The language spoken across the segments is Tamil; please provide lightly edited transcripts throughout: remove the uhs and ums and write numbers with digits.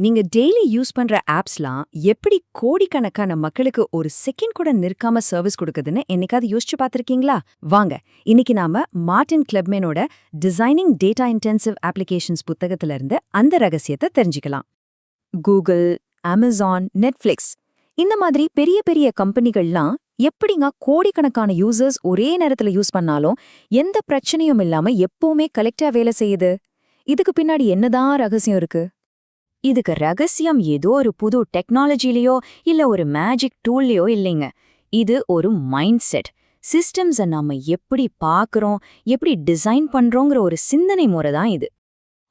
நீங்க டெய்லி யூஸ் பண்ற ஆப்ஸ்லாம் எப்படி கோடிக்கணக்கான மக்களுக்கு ஒரு செகண்ட் கூட நிற்காம சர்வீஸ் கொடுக்குதுன்னு என்னைக்காவது யோசிச்சு பார்த்திருக்கீங்களா? வாங்க, இன்னைக்கு நாம மார்ட்டின் கிளப்மேனோட டிசைனிங் டேட்டா இன்டென்சிவ் அப்ளிகேஷன்ஸ் புத்தகத்துல இருந்து அந்த ரகசியத்தை தெரிஞ்சுக்கலாம். கூகுள், அமேசான், நெட்ஃபிளிக்ஸ் இந்த மாதிரி பெரிய பெரிய கம்பெனிகள்லாம் எப்படிங்க கோடிக்கணக்கான யூசர்ஸ் ஒரே நேரத்துல யூஸ் பண்ணாலும் எந்த பிரச்சனையும் இல்லாம எப்பவுமே கலெக்டா வேலை செய்யுது? இதுக்கு பின்னாடி என்னதான் ரகசியம் இருக்கு? இதுக்கு ரகசியம் ஏதோ ஒரு புது டெக்னாலஜிலேயோ இல்ல ஒரு மேஜிக் டூல்லையோ இல்லைங்க. இது ஒரு மைண்ட் செட். சிஸ்டம்ஸை நாம எப்படி பார்க்கறோம், எப்படி டிசைன் பண்றோங்கிற ஒரு சிந்தனை முறை தான் இது.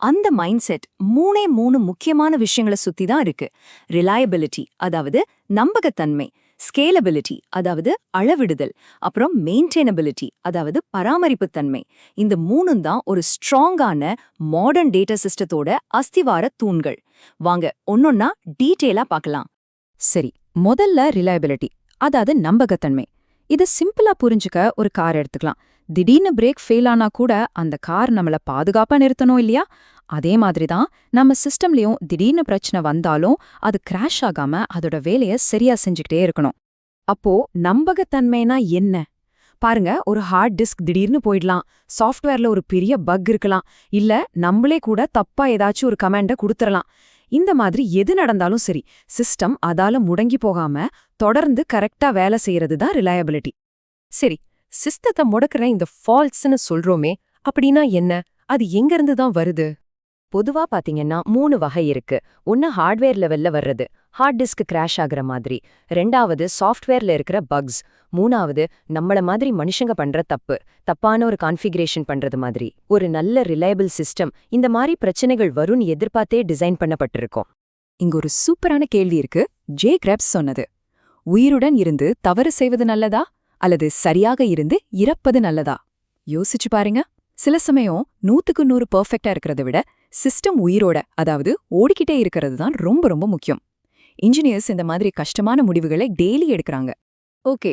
அந்த மைண்ட் செட் மூணு முக்கியமான விஷயங்களை சுத்தி தான் இருக்கு. ரிலையபிலிட்டி, அதாவது நம்பகத்தன்மை; ஸ்கேலபிலிட்டி, அதாவது அளவிடுதல்; அப்புறம் மெயின்டெனபிலிட்டி, அதாவது பராமரிப்புத்தன்மை. இந்த மூணும் தான் ஒரு ஸ்ட்ராங்கான மாடர்ன் டேட்டா சிஸ்டத்தோட அஸ்திவார தூண்கள். வாங்க ஒன்னொன்னா டீட்டெயிலா பார்க்கலாம். சரி, முதல்ல ரிலையபிலிட்டி, அதாவது நம்பகத்தன்மை. இது சிம்பிளா புரிஞ்சுக்க ஒரு கார் எடுத்துக்கலாம். திடீர்னு பிரேக் ஃபெயில் ஆனா கூட அந்த கார் நம்மள பாதுகாப்பா நிறுத்தணும் இல்லையா? அதே மாதிரி தான் நம்ம சிஸ்டம்லயும் திடீர்னு பிரச்சனை வந்தாலும் அது கிராஷ் ஆகாம அதோட வேலைய சரியா செஞ்சுக்கிட்டே இருக்கணும். அப்போ நம்பகத்தன்மைனா என்ன? பாருங்க, ஒரு ஹார்ட் டிஸ்க் திடீர்னு போயிடலாம், சாஃப்ட்வேர்ல ஒரு பெரிய பக் இருக்கலாம், இல்ல நம்மளே கூட தப்பா ஏதாச்சும் ஒரு கமாண்ட கொடுத்துறலாம். இந்த மாதிரி எது நடந்தாலும் சரி, சிஸ்டம் அதால முடங்கி போகாம தொடர்ந்து கரெக்டா வேலை செய்யறது தான் ரிலையபிலிட்டி. சரி, சிஸ்டத்தை முடக்கிற இந்த ஃபால்ட்ஸ்னு சொல்றோமே, அப்படின்னா என்ன? அது எங்கிருந்து தான் வருது? பொதுவா பாத்தீங்கன்னா 3 வகை இருக்கு. ஒன்னு ஹார்ட்வேர் லெவல்ல வர்றது, ஹார்ட் டிஸ்க் கிராஷ் ஆகுற மாதிரி; ரெண்டாவது சாஃப்ட்வேர்ல இருக்கிற பக்ஸ்; மூணாவது நம்மள மாதிரி மனுஷங்க பண்ற தப்பான ஒரு கான்ஃபிகரேஷன் பண்றது மாதிரி. ஒரு நல்ல ரிலையபிள் சிஸ்டம் இந்த மாதிரி பிரச்சனைகள் வரும்னு எதிர்பார்த்தே டிசைன் பண்ணப்பட்டிருக்கும். இங்க ஒரு சூப்பரான கேள்வி இருக்கு. ஜே கிரெப்ஸ் சொன்னது, உயிருடன் இருந்து தவறு செய்வது நல்லதா அல்லது சரியாக இருந்து இறப்பது நல்லதா? யோசிச்சு பாருங்க. சில சமயம் 100க்கு 100 பெர்ஃபெக்ட்டா இருக்கிறத விட சிஸ்டம் உயிரோட, அதாவது ஓடிக்கிட்டே இருக்கிறது தான் ரொம்ப ரொம்ப முக்கியம். இன்ஜினியர்ஸ் இந்த மாதிரி கஷ்டமான முடிவுகளை டெய்லி எடுக்கிறாங்க. ஓகே,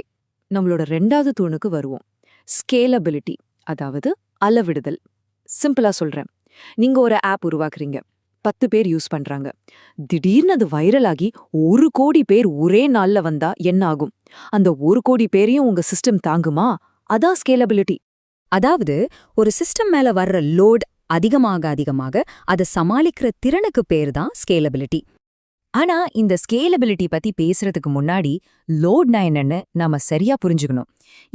நம்மளோட 2வது தூணுக்கு வருவோம். ஸ்கேலபிலிட்டி, அதாவது அளவிடுதல். சிம்பிளா சொல்றேன். நீங்க ஒரு ஆப் உருவாக்குறீங்க, 10 பேர் யூஸ் பண்றாங்க. திடீர்னு அது வைரல் ஆகி 1 கோடி பேர் ஒரே நாள்ல வந்தா என்ன ஆகும்? அந்த 1 கோடி பேரையும் உங்க சிஸ்டம் தாங்குமா? அதான் ஸ்கேலபிலிட்டி. அதாவது ஒரு சிஸ்டம் மேல வர்ற லோட் அதிகமாக அதை சமாளிக்கிற திறனுக்கு பேர் தான் ஸ்கேலபிலிட்டி. ஆனா இந்த ஸ்கேலபிலிட்டி பத்தி பேசுறதுக்கு முன்னாடி லோட்னா என்னன்னு நாம சரியா புரிஞ்சுக்கணும்.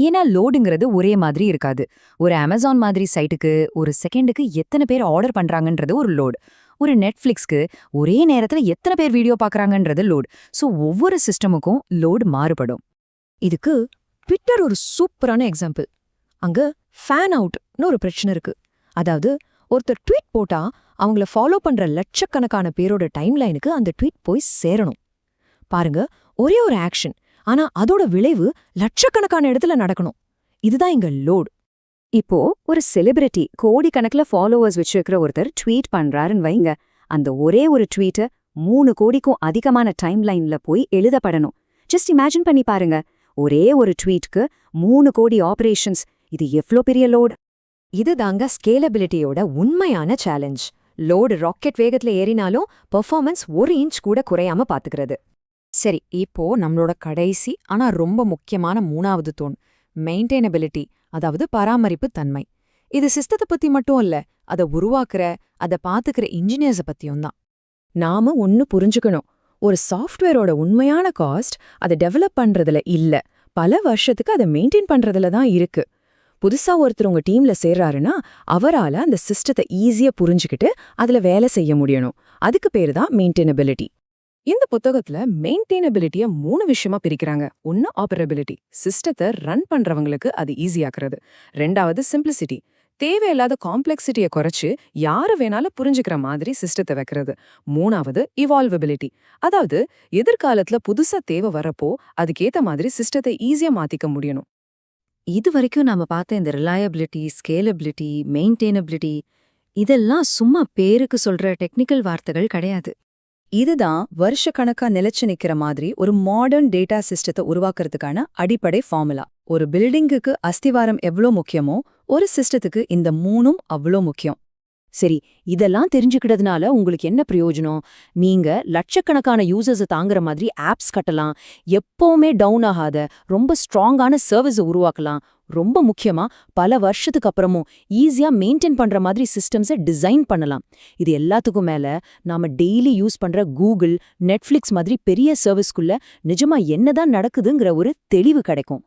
ஏன்னா லோடுங்கிறது ஒரே மாதிரி இருக்காது. ஒரு அமேசான் மாதிரி சைட்டுக்கு ஒரு செகண்டுக்கு எத்தனை பேர் ஆர்டர் பண்றாங்கன்றது ஒரு லோட். ஒரு நெட்ஃபிளிக்ஸ்க்கு ஒரே நேரத்துல எத்தனை பேர் வீடியோ பார்க்கறாங்கன்றது லோட். ஸோ ஒவ்வொரு சிஸ்டமுக்கும் லோடு மாறுபடும். இதுக்கு ட்விட்டர் ஒரு சூப்பரான எக்ஸாம்பிள். அங்க ஃபேன் அவுட்னு ஒரு பிரச்சனை இருக்கு. அதாவது ஒருத்தர் ட்வீட் போட்டா அவங்கள ஃபாலோ பண்ற லட்சக்கணக்கான பேரோட டைம்லைனுக்கு அந்த ட்வீட் போய் சேரணும். பாருங்க, ஒரே ஒரு ஆக்ஷன், ஆனா அதோட விளைவு லட்சக்கணக்கான இடத்துல நடக்கணும். இதுதான் இங்க லோட். இப்போ ஒரு செலிபிரிட்டி கோடிக்கணக்கில் ஃபாலோவர்ஸ் வச்சிருக்கிற ஒருத்தர் ட்வீட் பண்றாருன்னு வைங்க. அந்த ஒரே ஒரு ட்வீட்டை 3 கோடிக்கும் அதிகமான டைம்லைன்ல போய் எழுதப்படணும். ஜஸ்ட் இமேஜின் பண்ணி பாருங்க, ஒரே ஒரு ட்வீட்க்கு 3 கோடி ஆபரேஷன்ஸ். இது எவ்ளோ பெரிய லோட்? இதுதாங்க ஸ்கேலபிலிட்டியோட உண்மையான சேலஞ்ச். லோடு ராக்கெட் வேகத்துல ஏறினாலும் பெர்ஃபார்மன்ஸ் 1 இன்ச் கூட குறையாம பாத்துக்கிறது. சரி, இப்போ நம்மளோட கடைசி ஆனா ரொம்ப முக்கியமான 3வது தூண், மெயின்டெனபிலிட்டி, அதாவது பராமரிப்பு தன்மை. இது சிஸ்டத்தை பத்தி மட்டும் இல்ல, அதை உருவாக்குற, அதை பாத்துக்கிற இன்ஜினியர்ஸை பத்தியும் தான். நாம ஒன்னு புரிஞ்சுக்கணும். ஒரு சாஃப்ட்வேரோட உண்மையான காஸ்ட் அதை டெவலப் பண்றதுல இல்ல, பல வருஷத்துக்கு அதை மெயின்டைன் பண்றதுல தான் இருக்கு. புதுசா ஒருத்தர் உங்க டீம்ல சேர்றாருன்னா அவரால அந்த சிஸ்டத்தை ஈஸியா புரிஞ்சுக்கிட்டு அதுல வேலை செய்ய முடியணும். அதுக்கு பேரு தான் மெயின்டெனபிலிட்டி. இந்த புத்தகத்துல மெயின்டெனபிலிட்டிய 3 விஷயமா பிரிக்கிறாங்க. ஒன்னு ஆப்பரபிலிட்டி, சிஸ்டத்தை ரன் பண்றவங்களுக்கு அது ஈஸியாக்குறது. 2வது சிம்பிளிசிட்டி, தேவையில்லாத காம்ப்ளெக்சிட்டியை குறைச்சு யாரு வேணாலும் புரிஞ்சுக்கிற மாதிரி சிஸ்டத்தை வைக்கிறது. 3வது இவால்வபிலிட்டி, அதாவது எதிர்காலத்துல புதுசா தேவை வரப்போ அதுக்கேத்த மாதிரி சிஸ்டத்தை ஈஸியா மாத்திக்க முடியணும். இது வரைக்கும் நாம பார்த்த இந்த ரிலையபிலிட்டி, ஸ்கேலபிலிட்டி, மெயின்டெனபிலிட்டி இதெல்லாம் சும்மா பேருக்கு சொல்ற டெக்னிக்கல் வார்த்தைகள் கிடையாது. இதுதான் வருஷக்கணக்கா நிலைச்சு நிக்கிற மாதிரி ஒரு மாடர்ன் டேட்டா சிஸ்டத்தை உருவாக்குறதுக்கான அடிப்படை ஃபார்முலா. ஒரு பில்டிங்குக்கு அஸ்திவாரம் எவ்வளோ முக்கியமோ ஒரு சிஸ்டத்துக்கு இந்த 3ம் அவ்வளோ முக்கியம். சரி, இதெல்லாம் தெரிஞ்சுக்கிட்டதுனால உங்களுக்கு என்ன பிரயோஜனம்? நீங்க லட்சக்கணக்கான யூசர்ஸ தாங்குற மாதிரி ஆப்ஸ் கட்டலாம், எப்பவுமே டவுன் ஆகாத ரொம்ப ஸ்ட்ராங்கான சர்வீஸ உருவாக்கலாம், ரொம்ப முக்கியமா பல வருஷத்துக்கு அப்புறமும் ஈஸியா மெயின்டைன் பண்ற மாதிரி சிஸ்டம்ஸை டிசைன் பண்ணலாம். இது எல்லாத்துக்கும் மேல நாம டெய்லி யூஸ் பண்ற கூகுள், நெட்ஃபிளிக்ஸ் மாதிரி பெரிய சர்வீஸ்க்குள்ள நிஜமா என்னதான் நடக்குதுங்கிற ஒரு தெளிவு கிடைக்கும்.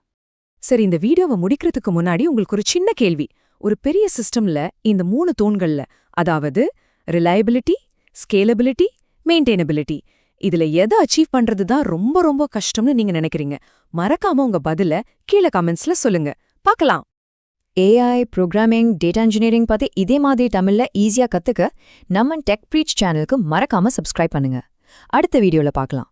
சரி, இந்த வீடியோவை முடிக்கிறதுக்கு முன்னாடி உங்களுக்கு ஒரு சின்ன கேள்வி. ஒரு பெரிய சிஸ்டம்ல இந்த 3 தூண்கள்ல, அதாவது ரிலையபிலிட்டி, ஸ்கேலபிலிட்டி, மெயின்டெய்னபிலிட்டி, இதுல எதை அச்சீவ் பண்றது தான் ரொம்ப ரொம்ப கஷ்டம்னு நீங்க நினைக்கிறீங்க? மறக்காம உங்க பதில கீழே கமெண்ட்ஸ்ல சொல்லுங்க. பார்க்கலாம். ஏஐ, ப்ரோக்ராமிங், டேட்டா இன்ஜினியரிங் பத்தி இதே மாதிரி தமிழ்ல ஈஸியா கத்துக்க நம்ம டெக் ப்ரீச் சேனலுக்கு மறக்காம சப்ஸ்கிரைப் பண்ணுங்க. அடுத்த வீடியோல பார்க்கலாம்.